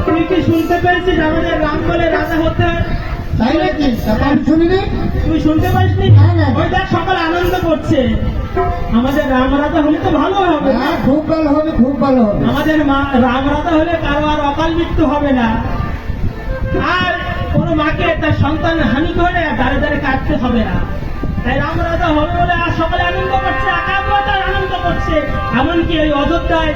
তুই কি শুনতে পেয়েছিস আমাদের রাম বলে রাজা হতে হয়? তাই নাকি? আমি শুনিনি। তুই শুনতে পারিসনি? না, না। ওই দেখ সকালে আনন্দ করছে। আমাদের রাম রাজা হলে তো ভালো হবে। হ্যাঁ, খুব ভালো হবে, খুব ভালো হবে। আমাদের রাম রাজা হলে কারো আর অকাল মৃত্যু হবে না, আর কোন মাকে তার সন্তান হানি করে দাঁড়ে দাঁড়ে কাটতে হবে না। তাই রাম রাজা হবে বলে আর সকালে আনন্দ করছে, আকাশ আনন্দ করছে। এমনকি এই অযোধ্যায়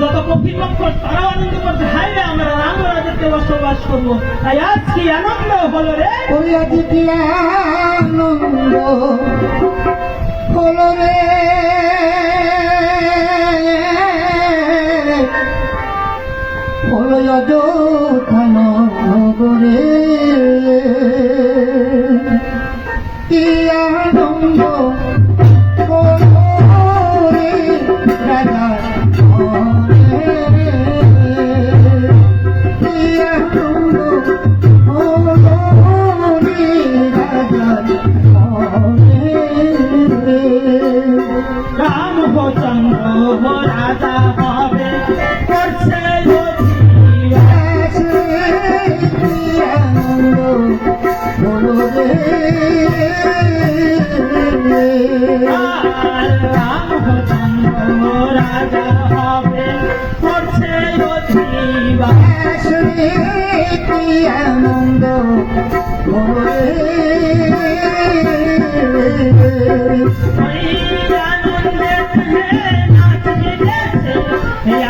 যত কর্তৃপক্ষ তারাও আনন্দ করছে, হাই রে আমরা রাম রাজাতে বসবাস করবো। তাই আজ কি আনন্দ হলো রে, ওই আজ কি আনন্দ হলো রে, হলো অযোধ্যা নগরে, কি আনন্দ হলো রে রাজা ঘরে, কি আনন্দ হলো রে রাজা ঘরে। রামচন্দ্র রাজা হবে করছে রামচন্দ্র রাজা হবে করছে আনন্দ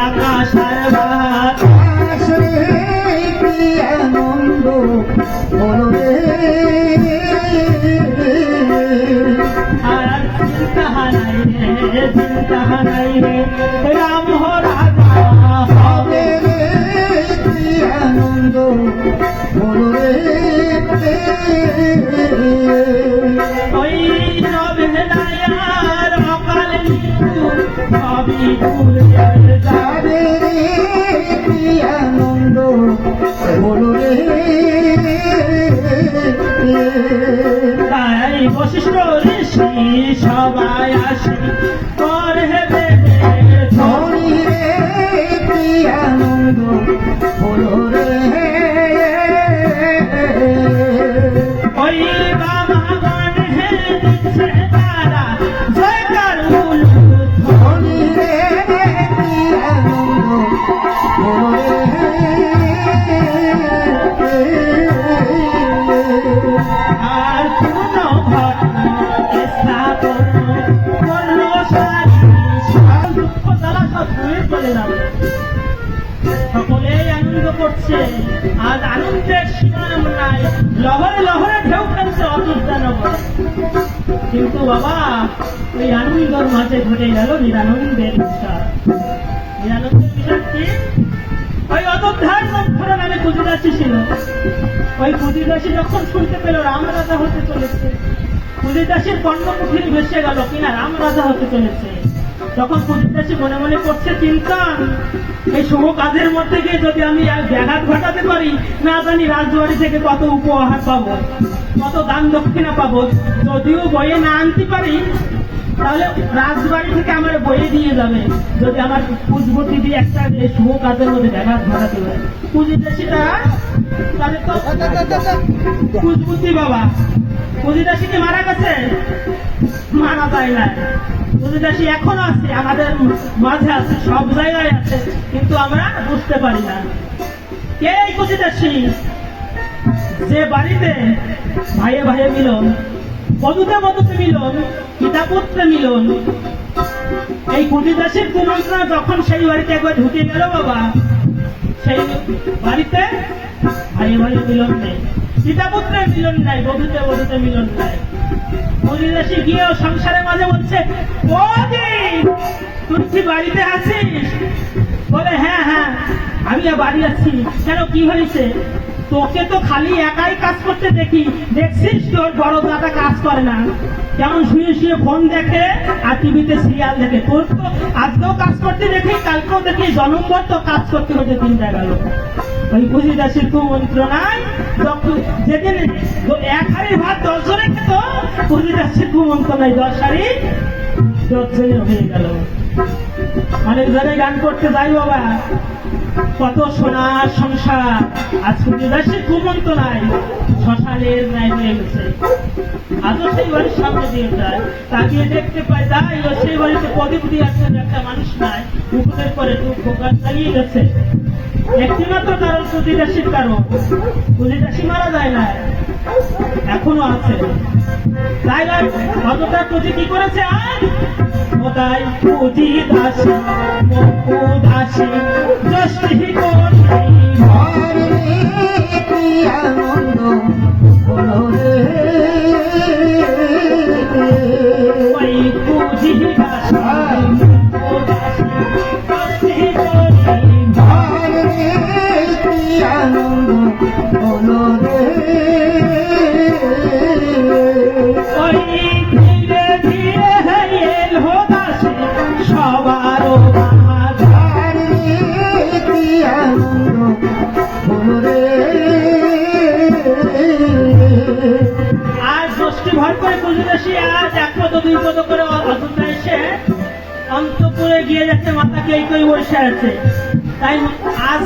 আকাশ আনন্দ আর চিন্তা নাই রে রাম রাজা হবে আনন্দ ওই নবেলায়ার অকাল মৃত্যু সবই ভুলে যাবে। আনন্দ বলো রে, তাই বশিষ্ঠ ঋষি সবাই আসে করে ধনী রে, কি আনন্দ বলো রে, ওই বাবা গণে দিচ্ছে তারা জয়কার ধনী রে, কি আনন্দ বলো রে, আর পূর্ণ ঘটনা স্থাপন করলো দুঃখ জ্বালা সব ধুয়ে চলে যাবে। সকলেই আনন্দ করছে, আজ আনন্দের সীমানা নাই, লহরে লহরে ঢেউ ফেলছে অযোধ্যা নগর। কিন্তু বাবা ওই আনন্দের মাঝে ঘটে গেল নিরানন্দের বিষয়। নিরানন্দের বিষয় কি? ওই অযোধ্যার মধ্যে নামে কুজিদাসী ছিল। ওই কুজিদাসী যখন শুনতে পেল রাম রাজা হতে চলেছে, কুজিদাসীর কর্ণকুঠির ভেসে গেল কিনা রাম রাজা হতে চলেছে, তখন কুজিদাসী মনে মনে করছে চিন্তা, এই শুভ কাজের মধ্যে গিয়ে যদি আমি ব্যাঘাত ঘটাতে পারি, না জানি রাজবাড়ি থেকে কত উপহার পাবো, কত দান দক্ষিণা পাবো। যদিও বইয়ে না আনতে পারি তাহলে রাজবাড়ি থেকে আমার বইয়ে দিয়ে যাবে, যদি আমার পুঁজবতি দিয়ে একটা শুভ কাজের মধ্যে ব্যাঘাত ঘটাতে পারে। কুজিদাসীটা তাহলে তো পুঁজবতি বাবা, কুজিদাসী কি মারা গেছে? মারা যায় না, কুজিদাসী এখনো আছে, আমাদের মাঝে আছে, সব জায়গায় আছে, কিন্তু আমরা বুঝতে পারি না। কে এই কুজিদাসী? যে বাড়িতে ভাইয়ে ভাইয়ে মিলন, বধুতে বধুতে মিলন, পিতা পুত্রে মিলন, এই কুজিদাসীর কুমন্ত্রণা যখন সেই বাড়িতে একবার ঢুকে গেল বাবা, সেই বাড়িতে ভাইয়ে ভাইয়ে মিলন নেই, পিতা পুত্রের মিলন নাই, বধুতে বধুতে মিলন নাই। কুজিদাসী গিয়েও সংসারের মাঝে বলছে, ও দি তুই কি বাড়িতে আছিস? বলে হ্যাঁ হ্যাঁ আমি বাড়ি আছি। কেন, কি হয়েছে? তোকে তো খালি একাই কাজ করতে দেখি, দেখছিস তোর বড় দাদা কাজ করে না, কেমন শুয়ে শুয়ে ফোন দেখে আর টিভিতে সিরিয়াল দেখে। তোর তো আজকেও কাজ করতে দেখি, কালকেও দেখি, জনমভর তো কাজ করতে হতে চিন্তা গেল। ওই কুজিদাসীর কুমন্ত্রণায় যেদিন এক হাড়ি ভাত 10 জনে খেত, কুজিদাসীর কুমন্ত্রণায় 10 হাড়ি 10 জনে হয়ে গেল। অনেক জনে গান করতে যাই বাবা, কত সোনার সংসার আজ সুবিদাসের ঘুমন্ত নাই, শ্মশানের ন্যায় হয়ে গেছে। আজও সেই বাড়ির সামনে দিয়ে যায়, তাকিয়ে দেখতে পাই তাই ও সেই বাড়িতে প্রদীপ দিয়ে আসছেন একটা মানুষ নাই, উপরের পরে দুঃখ গাছ চালিয়ে গেছে। একটি মাত্র কারণ সুবিদাসীর কারণ, সুবিদাসী মারা যায় না, এখনো আছে। তাই না অতটা পুঁজি কি করেছে আর ওটাই পুঁজি দাসী দাসী যষ্টি করি ঘরে কি আনন্দ হলো রে ওই পুঁজি দাসী যষ্টি করি ঘরে কি আনন্দ হলো রে ওই ধীরে ধীরে এলো দাসী সবারও বাধা। ঘরে কি আনন্দ হলো রে আজ দশটি ভর করে পুঁজিদাসী আজ এক পদ দুই পদ করে অযোধ্যা এসে অন্তপুরে গিয়ে যাচ্ছে, মাতাকে এই করে বসে আছে। তাই আজ